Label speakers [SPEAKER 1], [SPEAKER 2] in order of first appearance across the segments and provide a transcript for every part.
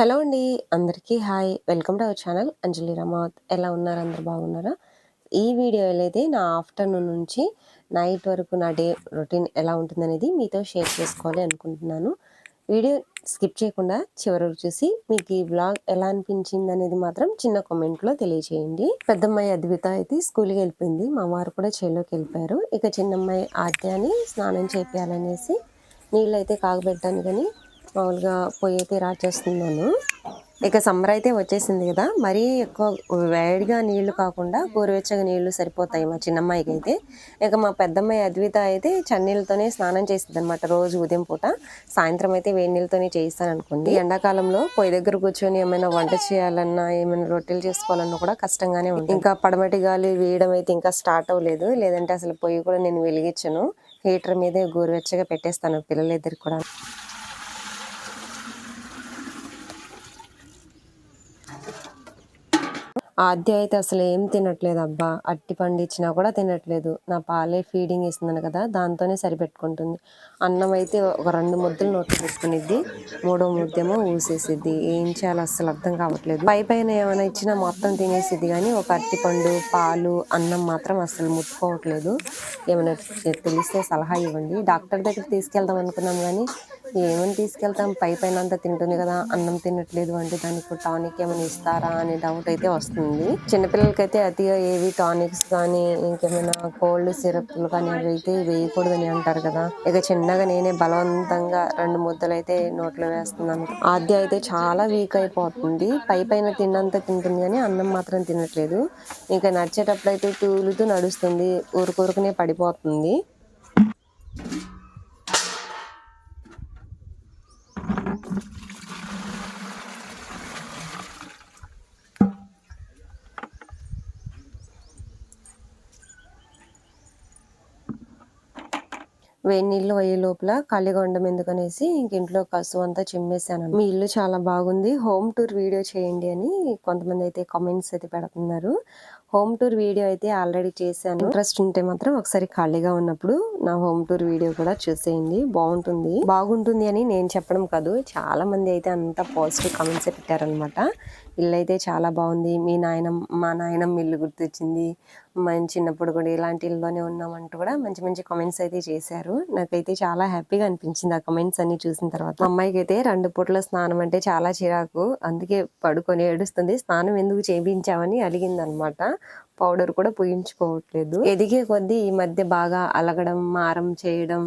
[SPEAKER 1] Hello అండి. అందరికీ hi. Welcome to our channel Anjali Ramavath. ఎలా ఉన్నారు? అందరూ బాగున్నారా? ఈ వీడియోలో అయితే నా ఆఫ్టర్‌నూన్ నుంచి నైట్ వరకు నా డే రొటీన్ ఎలా ఉంటుందనేది మీతో షేర్ చేసుకోవాలి అనుకుంటున్నాను. వీడియో స్కిప్ చేయకుండా చివరి వరకు చూసి మీకు ఈ వ్లాగ్ ఎలా అనిపించిందనేది మాత్రం చిన్న కామెంట్‌లో తెలియజేయండి. పెద్దమ్మాయి అద్విత అయితే స్కూల్‌కి వెళ్ళిపోయింది. మా వారు కూడా చేలోకి వెళ్ళిపోయారు. ఇక చిన్నమ్మాయి ఆద్యాని స్నానం చేపియాలనేసి నీళ్ళైతే కాగబెట్టాను మామూలుగా పొయ్యి అయితే రాచేస్తున్నాను. ఇక సమ్మర్ అయితే వచ్చేసింది కదా, మరీ ఎక్కువ వేడిగా నీళ్లు కాకుండా గోరువెచ్చగా నీళ్లు సరిపోతాయి మా చిన్నమ్మాయికి అయితే. ఇక మా పెద్దమ్మాయి అద్విత అయితే చన్నీళ్ళతోనే స్నానం చేస్తుంది అనమాట రోజు ఉదయం పూట. సాయంత్రం అయితే వేడి నీళ్ళతోనే చేయిస్తాను అనుకోండి. ఎండాకాలంలో పొయ్యి దగ్గర కూర్చొని ఏమైనా వంట చేయాలన్నా, ఏమైనా రొట్టెలు చేసుకోవాలన్నా కూడా కష్టంగానే ఉంటుంది. ఇంకా పడమటి గాలి వేయడం అయితే ఇంకా స్టార్ట్ అవ్వలేదు. లేదంటే అసలు పొయ్యి కూడా నేను వెలిగించను, హీటర్ మీదే గోరువెచ్చగా పెట్టేస్తాను పిల్లలిద్దరికి కూడా. ఆద్య అయితే అసలు ఏం తినట్లేదు అబ్బా. అట్టి పండు ఇచ్చినా కూడా తినట్లేదు. నా పాలే ఫీడింగ్ ఇస్తున్నాను కదా, దాంతోనే సరిపెట్టుకుంటుంది. అన్నం అయితే ఒక 2 ముద్దలు నోట్లో పెట్టుకునిద్ది, 3వ ముద్దేమో ఊసేసిద్ది. ఏం చేయాలో అస్సలు అర్థం కావట్లేదు. పైన ఏమైనా ఇచ్చినా మొత్తం తినేసిద్ది కానీ ఒక అరటిపండు, పాలు, అన్నం మాత్రం అస్సలు ముట్టుకోవట్లేదు. ఏమైనా తెలిస్తే సలహా ఇవ్వండి. డాక్టర్ దగ్గర తీసుకెళ్దాం అనుకున్నాం కానీ ఏమని తీసుకెళ్తాం, పైన అంతా తింటుంది కదా, అన్నం తినట్లేదు అంటే దానికి టానిక్ ఏమైనా ఇస్తారా అనే డౌట్ అయితే వస్తుంది. చిన్నపిల్లలకైతే అతిగా ఏవి టానిక్స్ కానీ ఇంకేమైనా కోల్డ్ సిరప్లు కానీ అవి అయితే వేయకూడదని అంటారు కదా. ఇక చిన్నగా నేనే బలవంతంగా 2 ముద్దలు అయితే నోట్లో వేస్తున్నాను. ఆద్య అయితే చాలా వీక్ అయిపోతుంది. పైన తిన్నంత తింటుంది కానీ అన్నం మాత్రం తినట్లేదు. ఇంకా నడిచేటప్పుడు అయితే తూలుతూ నడుస్తుంది, ఊరుకూరుకునే పడిపోతుంది. వేడి నీళ్ళు అయ్యే లోపల ఖాళీగా ఉండడం ఎందుకనేసి ఇంట్లో కసువు అంతా చిమ్మేశాను. మీ ఇల్లు చాలా బాగుంది, హోమ్ టూర్ వీడియో చేయండి అని కొంతమంది అయితే కామెంట్స్ అయితే పెడుతున్నారు. హోమ్ టూర్ వీడియో అయితే ఆల్రెడీ చేశాను. ఇంట్రెస్ట్ ఉంటే మాత్రం ఒకసారి ఖాళీగా ఉన్నప్పుడు నా హోమ్ టూర్ వీడియో కూడా చూసేయండి. బాగుంటుంది అని నేను చెప్పడం కాదు, చాలా మంది అయితే అంత పాజిటివ్ కామెంట్స్ పెట్టారనమాట. ఇల్లు అయితే చాలా బాగుంది, మా నాయనమ్మ ఇల్లు గుర్తొచ్చింది, మనం చిన్నప్పుడు కూడా ఇలాంటి ఇల్లులోనే ఉన్నామంటూ కూడా మంచి మంచి కామెంట్స్ అయితే చేశారు. నాకైతే చాలా హ్యాపీగా అనిపించింది ఆ కామెంట్స్ అన్ని చూసిన తర్వాత. మా అమ్మాయికి అయితే 2 పూట్ల స్నానం అంటే చాలా చిరాకు, అందుకే పడుకొని ఏడుస్తుంది. స్నానం ఎందుకు చేయించామని అడిగింది అనమాట. పౌడర్ కూడా పూయించుకోవట్లేదు. ఎదిగే కొద్దీ ఈ మధ్య బాగా అలగడం, మారం చేయడం,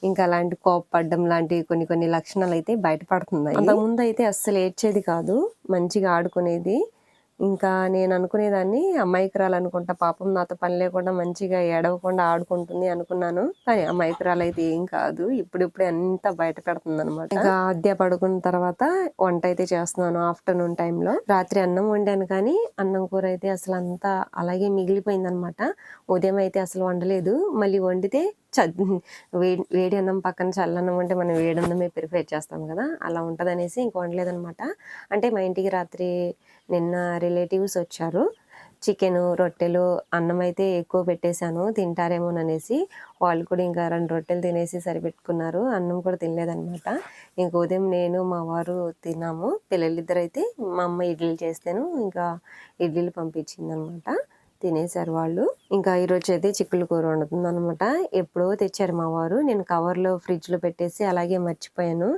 [SPEAKER 1] ఇంకా అలాంటి కోపపడ్డం లాంటి కొన్ని లక్షణాలు అయితే బయటపడుతున్నాయి. అంతకుముందు అయితే అస్సలు ఏడ్చేది కాదు, మంచిగా ఆడుకునేది. ఇంకా నేను అనుకునేదాన్ని అమాయకురాలనుకుంటా, పాపం నాతో పని లేకుండా మంచిగా ఏడవకుండా ఆడుకుంటుంది అనుకున్నాను. కానీ అమాయకురాలు అయితే ఏం కాదు, ఇప్పుడిప్పుడే అంతా బయట పెడుతుంది అనమాట. ఇంకా ఆద్య పడుకున్న తర్వాత వంట అయితే చేస్తున్నాను ఆఫ్టర్నూన్ టైంలో. రాత్రి అన్నం వండాను కానీ అన్నం కూర అయితే అసలు అంతా అలాగే మిగిలిపోయింది అనమాట. ఉదయం అయితే అసలు వండలేదు, మళ్ళీ వండితే వేడి అన్నం పక్కన చల్లన్నం అంటే మనం వేడన్నమే ప్రిఫేర్ చేస్తాం కదా, అలా ఉంటదనేసి ఇంక వండలేదనమాట. అంటే మా ఇంటికి రాత్రి నిన్న రిలేటివ్స్ వచ్చారు. చికెను, రొట్టెలు, అన్నం అయితే ఎక్కువ పెట్టేశాను తింటారేమోననేసి. వాళ్ళు కూడా ఇంకా 2 రొట్టెలు తినేసి సరిపెట్టుకున్నారు, అన్నం కూడా తినలేదనమాట. ఇంక ఉదయం నేను మా వారు తిన్నాము. పిల్లలిద్దరైతే మా అమ్మ ఇడ్లీలు చేస్తేను ఇంకా ఇడ్లీలు పంపించిందనమాట, తినేశారు వాళ్ళు. ఇంకా ఈరోజు అయితే చిక్కులు కూర వండుతుంది అనమాట. ఎప్పుడో తెచ్చారు మా వారు, నేను కవర్లో ఫ్రిడ్జ్లో పెట్టేసి అలాగే మర్చిపోయాను.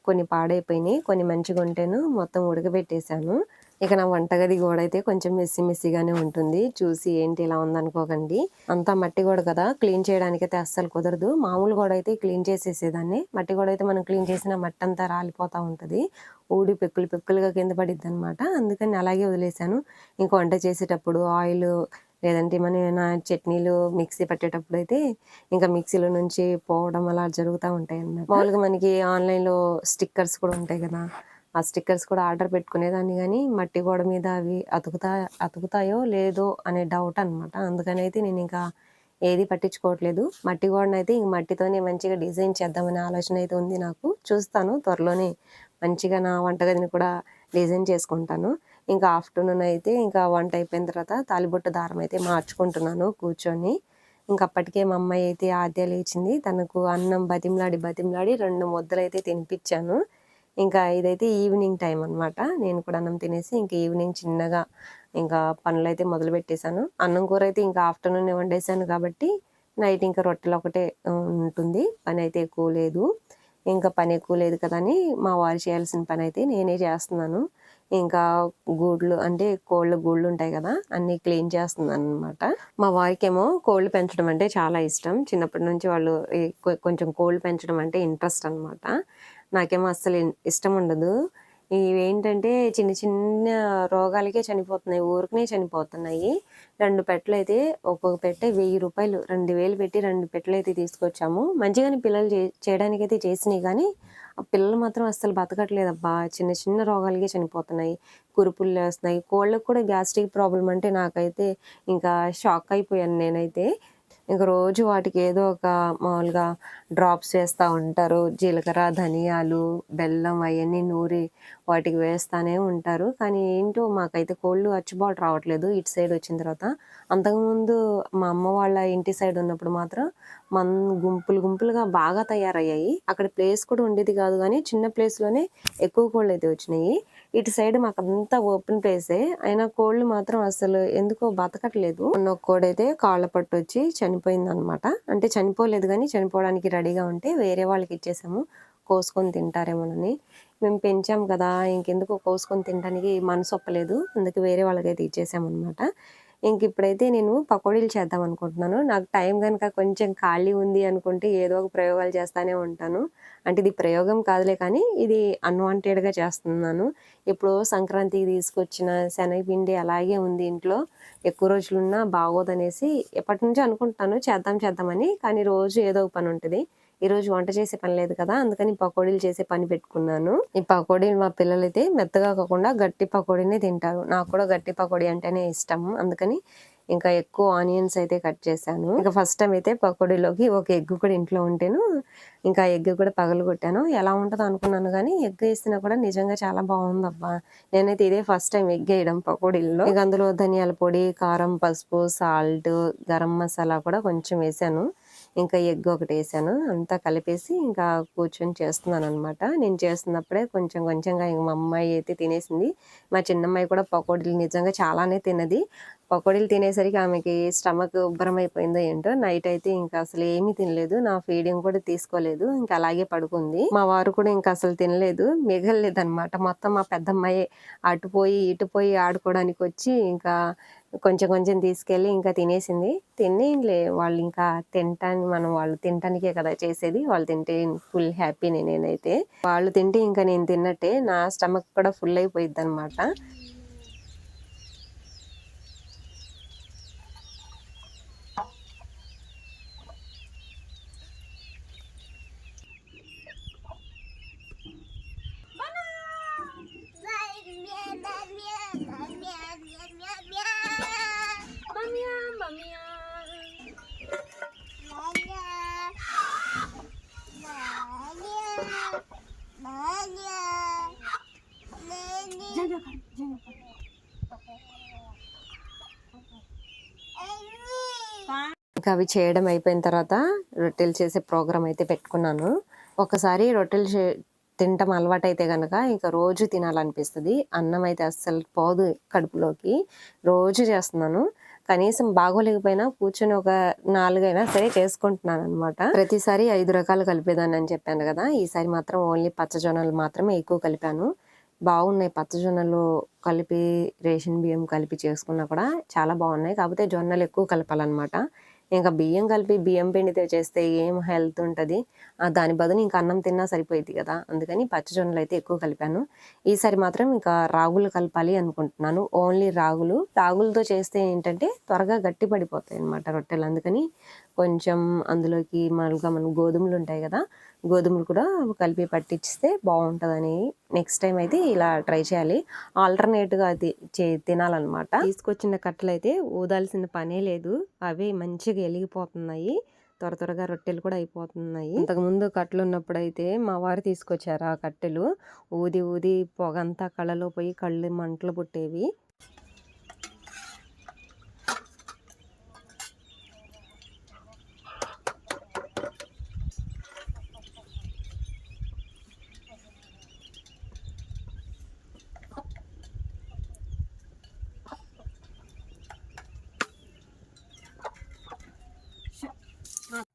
[SPEAKER 1] కొన్ని పాడైపోయినాయి, కొన్ని మంచిగా ఉంటేను మొత్తం ఉడకబెట్టేశాను. ఇక నా వంటగది గోడ అయితే కొంచెం మెస్సీగానే ఉంటుంది. చూసి ఏంటి ఇలా ఉందనుకోకండి, అంతా మట్టి గోడ కదా, క్లీన్ చేయడానికి అయితే అస్సలు కుదరదు. మామూలు గోడ అయితే క్లీన్ చేసేసేదాన్ని, మట్టి గోడ అయితే మనం క్లీన్ చేసిన మట్టి అంతా రాలిపోతూ ఉంటుంది, ఊడి పెక్కులుగా కింద పడిద్ది అనమాట. అందుకని అలాగే వదిలేశాను. ఇంక వంట చేసేటప్పుడు ఆయిల్ లేదంటే మనం ఏమైనా చట్నీలు మిక్సీ పట్టేటప్పుడు అయితే ఇంకా మిక్సీలో నుంచి పోవడం అలా జరుగుతూ ఉంటాయి అన్నమాట. మామూలుగా మనకి ఆన్లైన్లో స్టిక్కర్స్ కూడా ఉంటాయి కదా, ఆ స్టిక్కర్స్ కూడా ఆర్డర్ పెట్టుకునేదాన్ని కానీ మట్టి గోడ మీద అవి అతుకుతాయో లేదో అనే డౌట్ అనమాట. అందుకని అయితే నేను ఇంకా ఏది పట్టించుకోవట్లేదు. మట్టి గోడనైతే ఇంక మట్టితోనే మంచిగా డిజైన్ చేద్దామనే ఆలోచన అయితే ఉంది నాకు. చూస్తాను త్వరలోనే మంచిగా నా వంటగదిని కూడా డిజైన్ చేసుకుంటాను. ఇంకా ఆఫ్టర్నూన్ అయితే ఇంకా వంట అయిపోయిన తర్వాత తాలిబొట్టు దారం అయితే మార్చుకుంటున్నాను కూర్చొని. ఇంక అప్పటికే మా అమ్మాయి అయితే ఆద్య లేచింది, తనకు అన్నం బతిమలాడి 2 ముద్దలు అయితే తినిపించాను. ఇంకా ఇదైతే ఈవినింగ్ టైం అనమాట. నేను కూడా అన్నం తినేసి ఇంక ఈవినింగ్ చిన్నగా ఇంకా పనులైతే మొదలుపెట్టేసాను. అన్నం కూర అయితే ఇంకా ఆఫ్టర్‌నూనే వండేసాను కాబట్టి నైట్ ఇంకా రొట్టెలొకటే ఉంటుంది. పనైతే ఎక్కువ లేదు. ఇంకా పని ఎక్కువ లేదు కదా అని మా వారు చేయాల్సిన పనైతే నేనే చేస్తున్నాను. ఇంకా గూడ్లు అంటే కోళ్ళ గూళ్ళుంటాయి గదా! అన్నీ క్లీన్ చేస్తున్నాననమాట. మా వారికేమో కోళ్ళు పెంచడం అంటే చాలా ఇష్టం. చిన్నప్పటి నుంచి వాళ్ళు ఈ కొంచెం కోళ్ళు పెంచడం అంటే ఇంట్రెస్ట్ అనమాట. నాకేమో అస్సలు ఇష్టం ఉండదు. ఇవేంటంటే చిన్న చిన్న రోగాలకే చనిపోతున్నాయి. ఊరికనే చనిపోతున్నాయి. 2 పెట్టలైతే ఒక్కొక్క పెట్టె రూ. 1000 2000 పెట్టి 2 పెట్టెలైతే తీసుకొచ్చాము. మంచిగానే పిల్లలు చేయడానికైతే చేసినియి గానీ, ఆ పిల్లలు మాత్రం అస్సలు బతకట్లేదబ్బా! చిన్న చిన్న రోగాలకే చనిపోతున్నాయి. కురుపులేస్తున్నాయి. కోళ్ళకి కూడా గ్యాస్ట్రిక్ ప్రాబ్లమ్ అంటే నాకైతే ఇంకా షాక్ అయిపోయాను నేనైతే. ఇంక రోజు వాటికి ఏదో ఒక మామూలుగా డ్రాప్స్ వేస్తా ఉంటారు. జీలకర్ర, ధనియాలు, బెల్లం అయన్నీ నూరి వాటికి వేస్తానే ఉంటారు. కానీ ఏంటో మాకైతే కోళ్ళు అచ్చుబాటు రావట్లేదు ఇటు సైడ్ వచ్చిన తర్వాత. అంతకుముందు మా అమ్మ వాళ్ళ ఇంటి సైడ్ ఉన్నప్పుడు మాత్రం గుంపులు గుంపులుగా బాగా తయారయ్యాయి. అక్కడ ప్లేస్ కూడా ఉండేది కాదు గానీ చిన్న ప్లేస్‌లోనే ఎక్కువ కోళ్ళైతే వచ్చినాయి. ఇటు సైడ్ మాకంతా ఓపెన్ ప్లేసే. అయినా కోళ్ళు మాత్రం అసలు ఎందుకో బతకట్లేదు. మొన్న ఒక కోడైతే కాళ్ళ పట్టొచ్చి చనిపోయిందనమాట. అంటే చనిపోలేదు గానీ చనిపోవడానికి రెడీగా ఉంటే వేరే వాళ్ళకి ఇచ్చేసాము. కోసుకొని తింటారేమోనని. మేము పెంచాం కదా! ఇంకెందుకు కోసుకొని తినడానికి మనసొప్పలేదు. అందుకే వేరే వాళ్ళకైతే ఇచ్చేసామనమాట. ఇంకిప్పుడైతే నేను పకోడీలు చేద్దాం అనుకుంటున్నాను. నాకు టైం గనక కొంచెం ఖాళీ ఉంది అనుకుంటే ఏదో ఒక ప్రయోగాలు చేస్తానే ఉంటాను. అంటే ఇది ప్రయోగం కాదులే కానీ ఇది అన్‌వాంటెడ్‌గా చేస్తున్నాను. ఎప్పుడో సంక్రాంతికి తీసుకొచ్చిన శనగపిండి అలాగే ఉంది ఇంట్లో. ఎక్కువ రోజులున్నా బాగోదనేసి ఎప్పటినుంచో అనుకుంటున్నాను చేద్దాం చేద్దామని. కానీ రోజు ఏదో ఒక పనుంటది. ఈరోజు వంట చేసే పని లేదు కదా! అందుకని పకోడీలు చేసే పని పెట్టుకున్నాను. ఈ పకోడీలు మా పిల్లలైతే మెత్తగా కాకుండా గట్టి పకోడీనే తింటారు. నాకు కూడా గట్టి పకోడీ అంటేనే ఇష్టం. అందుకని ఇంకా ఎక్కువ ఆనియన్స్ అయితే కట్ చేశాను. ఇంకా ఫస్ట్ టైమ్ అయితే పకోడీలోకి ఒక ఎగ్ కూడా ఇంట్లో ఉంటేను ఇంకా ఎగ్ కూడా పగలగొట్టాను. ఎలా ఉంటదో అనుకున్నాను గానీ ఎగ్ ఏసినా కూడా నిజంగా చాలా బావుందబ్బా! నేనైతే ఇదే ఫస్ట్ టైమ్ ఎగ్ ఏయడం పకోడీల్లో. ఇక అందులో ధనియాల పొడి, కారం, పసుపు, సాల్ట్, గరం మసాలా కూడా కొంచెం వేశాను. ఇంకా ఎగ్ ఒకటేసాను. అంతా కలిపేసి ఇంకా కూర్చొని చేస్తున్నాననమాట. నేను చేస్తున్నప్పుడే కొంచెం కొంచెంగా ఇంక మా అమ్మాయి అయితే తినేసింది. మా చిన్నమ్మాయి కూడా పకోడీలు నిజంగా చాలానే తిన్నది. పకోడీలు తినేసరికి ఆమెకి స్టమక్ ఉబ్బరమైపోయిందో ఏంటో నైట్ అయితే ఇంకా అసలు ఏమీ తినలేదు. నా ఫీడింగ్ కూడా తీసుకోలేదు. ఇంకా అలాగే పడుకుంది. మా వారు కూడా ఇంకా అసలు తినలేదు. మిగలలేదనమాట. మొత్తం మా పెద్దమ్మాయే అటు పోయి, ఇటు పోయి ఆడుకోవడానికొచ్చి ఇంకా కొంచెం కొంచెం తీసుకెళ్ళి ఇంకా తినేసింది. తిననీలే వాళ్ళింకా వాళ్ళు తినటానికే కదా చేసేది. వాళ్ళు తింటే ఫుల్ హ్యాపీనే నేనైతే. వాళ్ళు తింటే ఇంకా నేను తిన్నట్టే. నా స్టమక్ కూడా ఫుల్ అయిపోయిద్దనమాట. ఇంకా అవి చేయడం అయిపోయిన తర్వాత రొట్టెలు చేసే ప్రోగ్రామ్ అయితే పెట్టుకున్నాను. ఒకసారి రొట్టెలు తినటం అలవాటైతే గనక ఇక రోజు తినాలనిపిస్తది. అన్నం అయితే అస్సలు పోదు కడుపులోకి. రోజు చేస్తున్నాను. కనీసం బాగోలేకపోయినా కూర్చొని ఒక 4 అయినా సరే చేసుకుంటున్నాననమాట. ప్రతిసారి 5 రకాలు కలిపేదాన్నని చెప్పాను గదా! ఈసారి మాత్రం ఓన్లీ పచ్చజొన్నలు మాత్రమే ఎక్కువ కలిపాను. బాగున్నాయి పచ్చజొన్నలు కలిపి రేషన్ బియ్యం కలిపి చేసుకున్నా కూడా చాలా బాగున్నాయి. కాకపోతే జొన్నలు ఎక్కువ కలపాలనమాట. ఇంకా బియ్యం కలిపి బియ్యం పిండితో చేస్తే ఏం హెల్త్ ఉంటది. దాని బదులు ఇంకా అన్నం తిన్నా సరిపోయిద్ది గదా! అందుకని పచ్చజొన్నలైతే ఎక్కువ కలిపాను. ఈసారి మాత్రం ఇంకా రాగులు కలపాలి అనుకుంటున్నాను. ఓన్లీ రాగులు. రాగులతో చేస్తే ఏంటంటే త్వరగా గట్టి పడిపోతాయన్నమాట రొట్టెలు. అందుకని కొంచెం అందులోకి మామూలుగా మన గోధుమలుంటాయి గదా! గోధుమలు కూడా కలిపి పట్టిచ్చిస్తే బావుంటదని నెక్స్ట్ టైమ్ అయితే ఇలా ట్రై చేయాలి. ఆల్టర్‌నేట్‌గా అది తినాలనమాట. తీసుకొచ్చిన కట్టెలైతే ఊదాల్సిన పనే లేదు. అవే మంచిగా ఎలిగిపోతున్నాయి. త్వరగా రొట్టెలు కూడా అయిపోతున్నాయి. ఇంతకుముందు కట్టెలున్నప్పుడైతే మా వారు తీసుకొచ్చారు ఆ కట్టెలు. ఊది ఊది పొగంతా కళ్ళలో పోయి కళ్ళు మంటలు పుట్టేవి.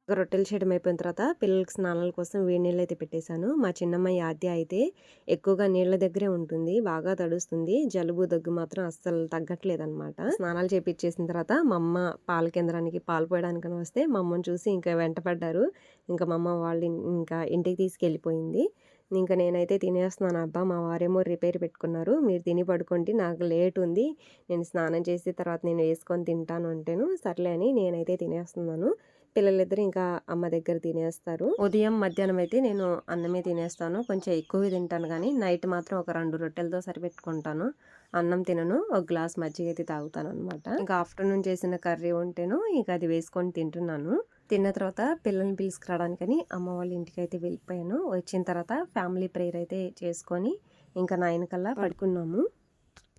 [SPEAKER 1] రొట్టెలు చేయడం అయిపోయిన తర్వాత పిల్లలకి స్నానాల కోసం వేడి నీళ్ళు అయితే పెట్టేశాను. మా చిన్నమ్మాయి ఆద్య అయితే ఎక్కువగా నీళ్ళ దగ్గరే ఉంటుంది. బాగా తడుస్తుంది. జలుబు దగ్గు మాత్రం అస్సలు తగ్గట్లేదనమాట. స్నానాలు చేపిచ్చేసిన తర్వాత మా అమ్మ పాల కేంద్రానికి పాలు పోయడానికని వస్తే మా అమ్మని చూసి ఇంకా వెంటపడ్డారు. ఇంకా మా అమ్మ వాళ్ళు ఇంకా ఇంటికి తీసుకెళ్ళిపోయింది. ఇంకా నేనైతే తినేస్తున్నాను. అబ్బా మా వారేమో రిపేర్ పెట్టుకున్నారు. మీరు తిని పడుకోండి, నాకు లేట్ ఉంది, నేను స్నానం చేసి తర్వాత నేను వేసుకొని తింటాను అంటేను సర్లే అని నేనైతే తినేస్తున్నాను. పిల్లలిద్దరు ఇంకా అమ్మ దగ్గర తినేస్తారు. ఉదయం మధ్యాహ్నం అయితే నేను అన్నమే తినేస్తాను. కొంచెం ఎక్కువ తింటాను కానీ నైట్ మాత్రం ఒక 2 రొట్టెలతో సరిపెట్టుకుంటాను. అన్నం తినను. ఒక గ్లాస్ మజ్జిగ అయితే తాగుతాను అనమాట. ఇంకా ఆఫ్టర్నూన్ చేసిన కర్రీ ఉంటేను ఇక అది వేసుకొని తింటున్నాను. తిన్న తర్వాత పిల్లల్ని పిలుచుకురావడానికని అమ్మ వాళ్ళ ఇంటికి అయితే వెళ్ళిపోయాను. వచ్చిన తర్వాత ఫ్యామిలీ ప్రేయర్ అయితే చేసుకొని ఇంకా 9 కల్లా పడుకున్నాము.